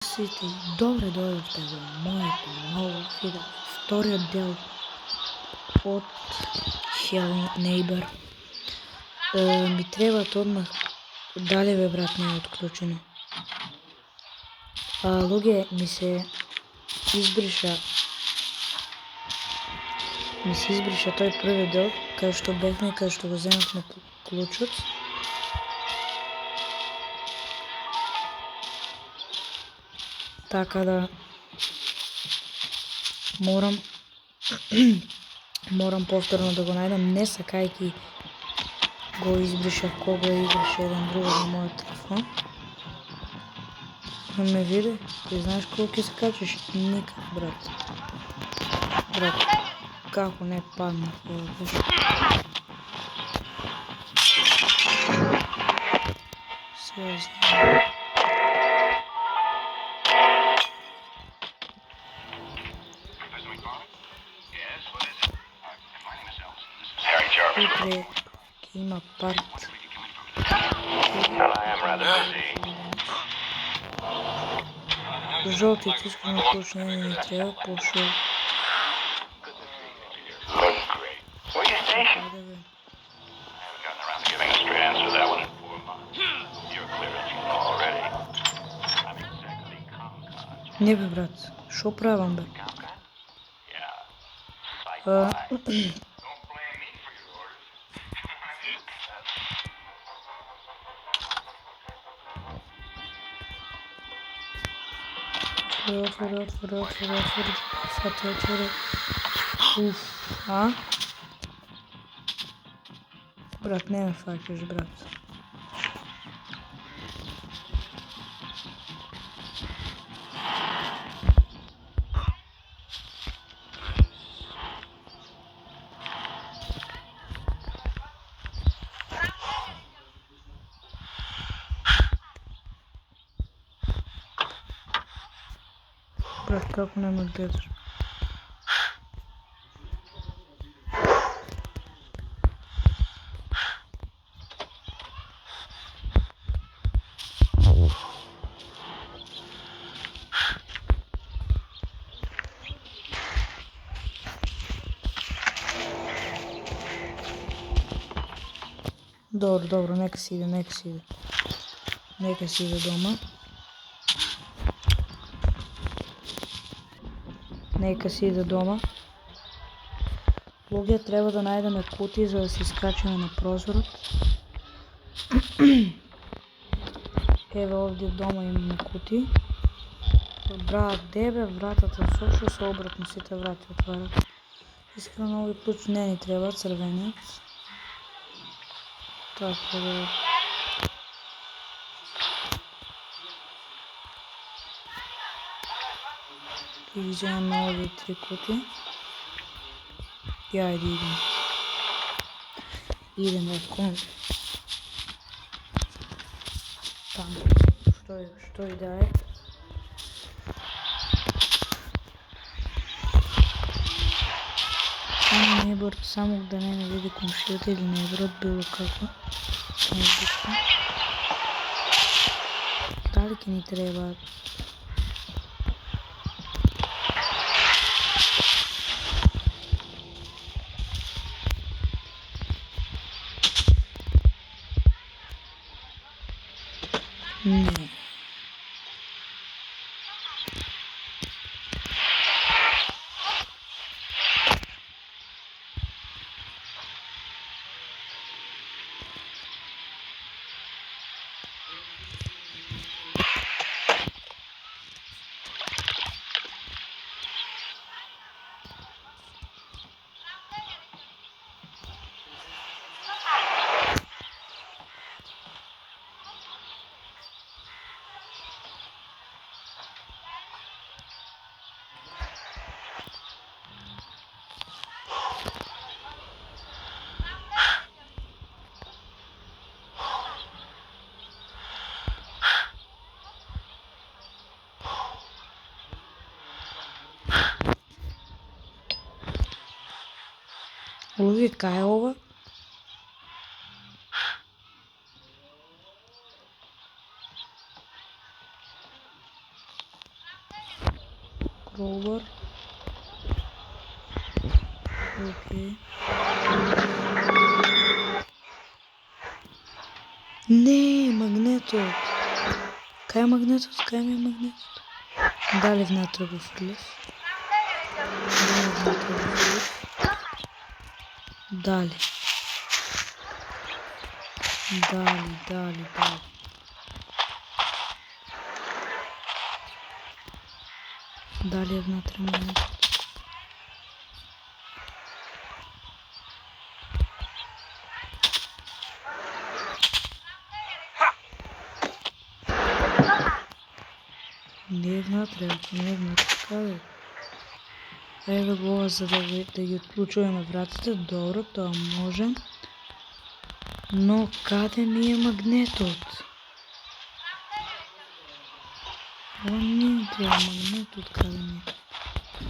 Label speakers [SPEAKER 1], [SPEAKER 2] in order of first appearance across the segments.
[SPEAKER 1] Сите добре дојдовте во моето ново видео, вториот дел од Hello Neighbor. Ми требаат одмах, дали бе брат не е отклучено. Луѓе, ми се избриша тој први дел, кај што бевме, кај што го земавме клучот. Така да морам повторно да го најдам, не сакајќи го избришав кога играше еден друг на мојот телефон. Ме види, ти знаеш колку ќе се качиш? Никак, брат. Брат, како не падна ова беше. Сега знам. Утре ќе има парт. Жолти тискани клучни не ни треба, пошо. Не бе, брат, шо правам, бе? Отвори. Фати, отвори. Брат, не ме факаш, брат. Брат, како не ме гледаш? Добро, нека си иде. Нека си иде дома. Луѓе, треба да најдеме кутии за да се искачиме на прозорот. Еве овде дома имаме кутии. Брат, дебе, вратата сошо се обратно, сите врати отварат. Искрено овој клуч не ни треба, црвениот. Така да... Ќе ги земаме овие 3 кутии. Ја, идем. Идеме кон... Таму. Што и да е. Само да не ме види комшијата или неборот, било како. Дали ќе ни треба? Не. Луѓе, кај е ова? Crowbar. Окей. Не, магнетот. Кај е магнетот? Кај ми е магнетот? Дали внатре го фрлив? Дали. Дали е внатре магнетот? Не е внатре, не е внатре. Каде? Еве го ова за да ги отклучуваме вратите. Добро, тоа може. Но каде ми е магнетот? Ова не ми треба магнетот, каде ми е?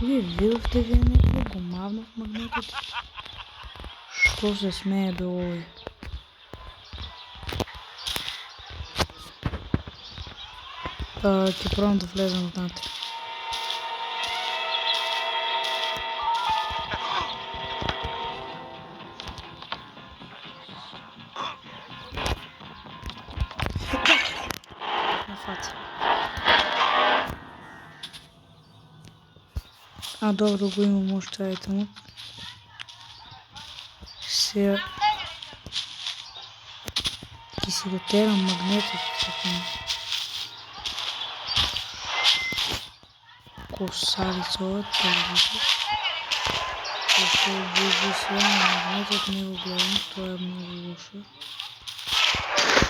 [SPEAKER 1] Вие видовте вие некој го мавнав магнетот? Што се смее бе овој? Ќе пробам да влезам внатре. А, добро го имам уште ајтемот. Се ќе си го терам магнетот. Косалица ова, телевизор. Ако обузи се на магнетот, не го гледам, тоа е многу лошо.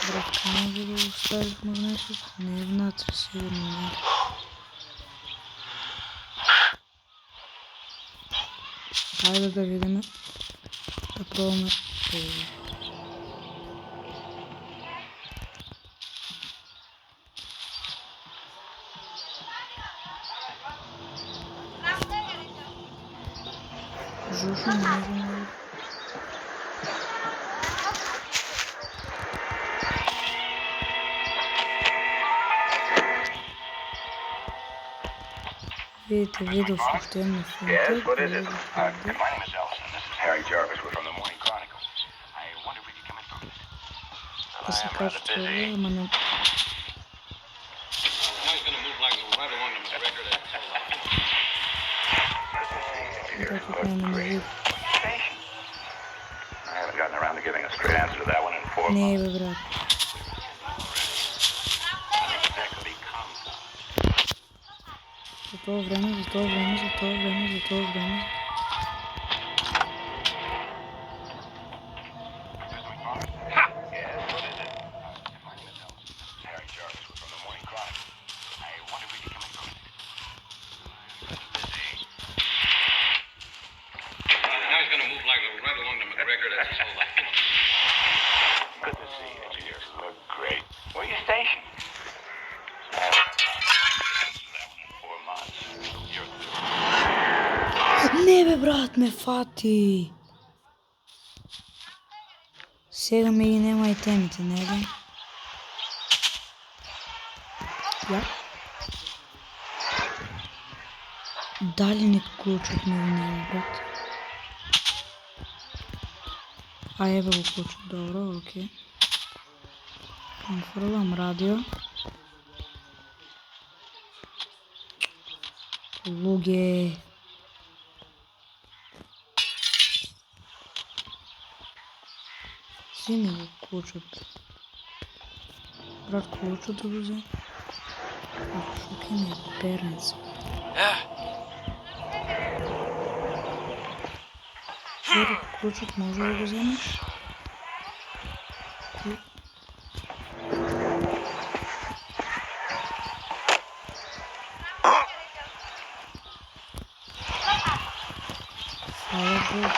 [SPEAKER 1] Брат, може да го ставиш магнетот? Не е внатре, сигурно не. Ајде да видиме. Да пробаме. Жошо не знам. Видите, видов уште една финта.
[SPEAKER 2] Yes, what is it? My name is Ellison. This is Harry Jarvis. We're from the Morning Chronicle. I wonder if we could come in for a minute.
[SPEAKER 1] Да се каже това, ама не... Братот не ме види.
[SPEAKER 2] I haven't gotten around to giving a straight answer to that one in 4 months.
[SPEAKER 1] Не бе, брат. За това време.
[SPEAKER 2] Good to see you. You look great. Where are you stationed?
[SPEAKER 1] Не бе, брат, ме фати. Сега ми ги нема и темите, не бе? Ја? Дали не клучот ми го нема, брат? А еве го клучот, добро, окей. Фрлам радио. Луѓе. Земи го клучот. Брат, клучот да го взе. Шо ке ми е пернец. Зери, клучот може да го вземеш? Фала Бог.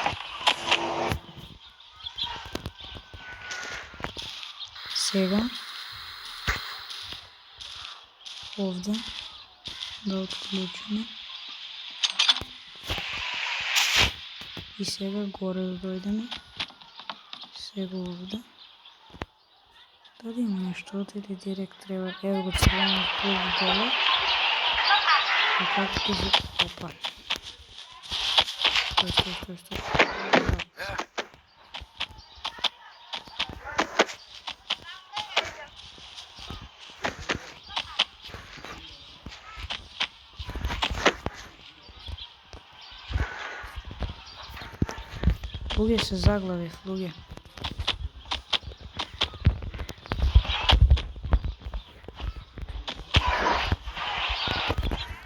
[SPEAKER 1] Сега овде да отклучиме и сега горе да дојдеме. Сега овде. Дали има нешто или директ треба? Ево го црвено плюс доле. И како ќе се... Опа. Стой. Луѓе се заглавив, луѓе.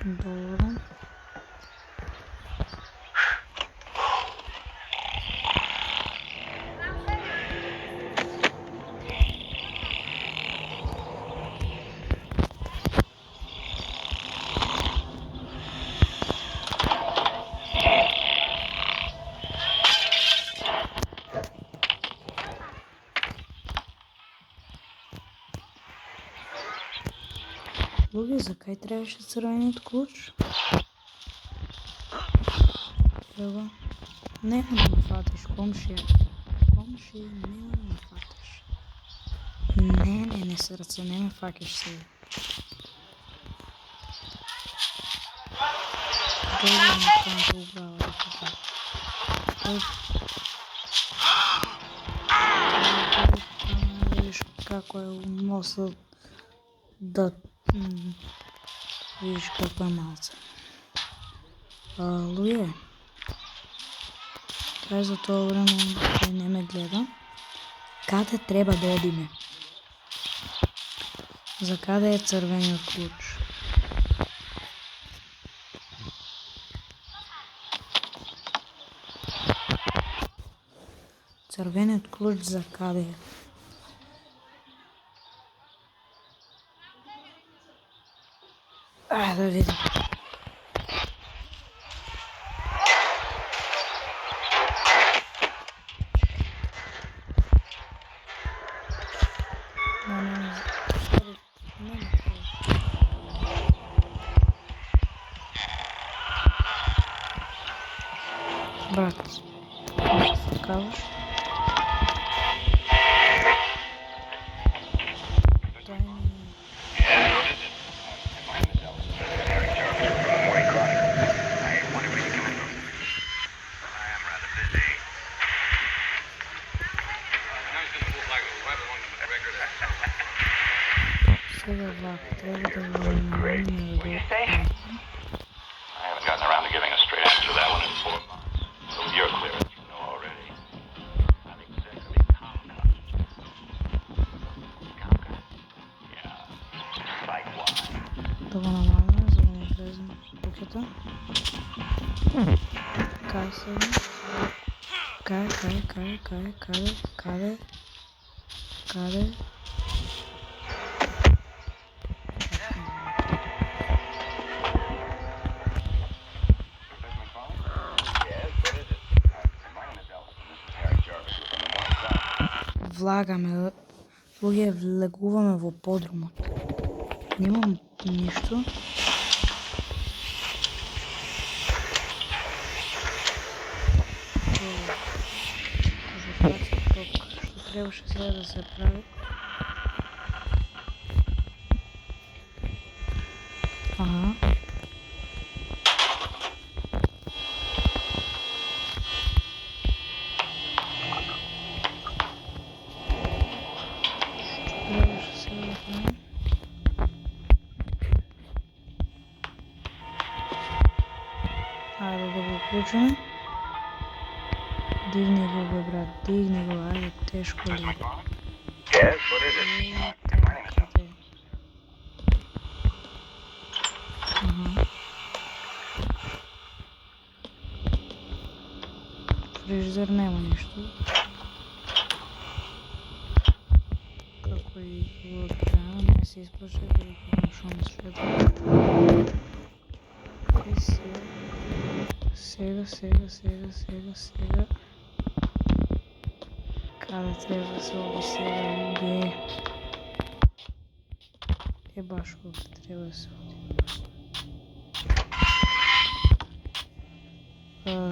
[SPEAKER 1] Добро. Луѓе, за кај требаше црвениот клуч? Ево. Нема да ме фатиш, комшија. Комшија, нема да ме фатиш. Не, срце, не ме факиш сега. Добро ми канто убрава да така. Видиш како е носил да... Видиш како е малце. Луѓе, кај за тоа време кој не ме гледа, каде треба да одиме? За каде е црвениот клуч? Црвениот клуч за каде е? Да видим. Брат, може се кажеш? Сега влак, трябва да
[SPEAKER 2] Great. What do you say? I haven't gotten around to giving a straight answer to that one in 4 months. So with your clearance, you know already. I'm exactly Kamka. Kamka? Yeah. Like why?
[SPEAKER 1] Да го намалим, за да не влезем в кухата. Кај сега? Каде? Влагаме, луѓе, влегуваме во подрумот. Немам ништо. Што требаше сега да се прави? Ага. Ајде да го уклучиме. Дигни го, бе, брат, дигни го, ајде, тешко ли.
[SPEAKER 2] Yes, what is it?
[SPEAKER 1] Ага. Фриждер нема ништо. Како и во крана, не се исплаше да го кажам шо ми следва. И сега. Каде треба да се оди сега, луѓе? Е, баш овде треба да се оди.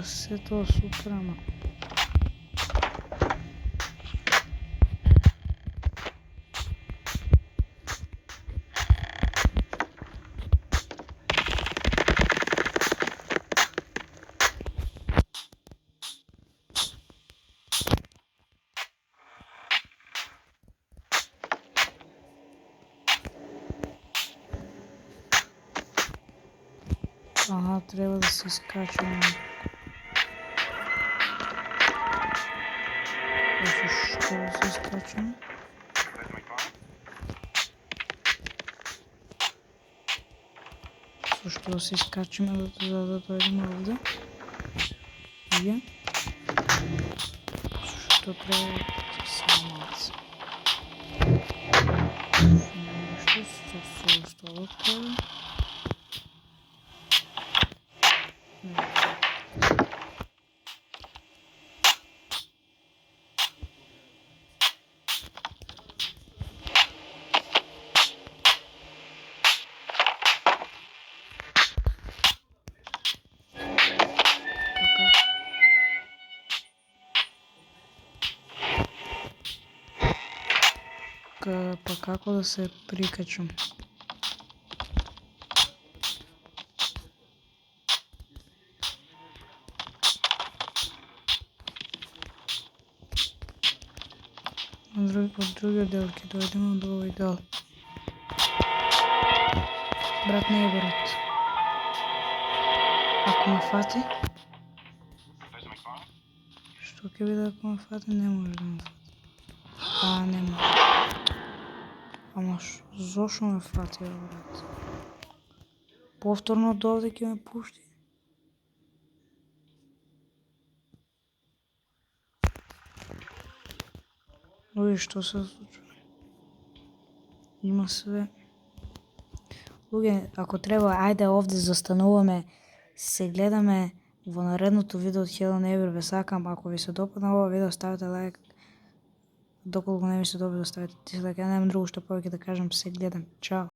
[SPEAKER 1] Се тоа супер, ама... Аха, треба да се искачам. Што да се искачам? Што да се искачаме за да дојдеме овде? Ја? Што треба самац? Што се остало треба? Па како да се прикачам? Од другиот дел ќе дојдеме од овој дел. Брат Нейборот. Ако ме фати? Што ќе биде ако ме фати? Не може да ме фати. Не може. Ама зошто ме фати, брат? Повторно до овде ќе ме пушти? Луѓе, што се случува? Има све. Луѓе, ако треба, ајде овде застануваме, се гледаме во наредното видео од Hello Neighbor. Ве сакам, ако ви се допадна ова видео, ставете лайк. Доколку не ви се допаѓа, ставете дизлайк. Ја немам друго што повеќе да кажам, се гледам. Чао.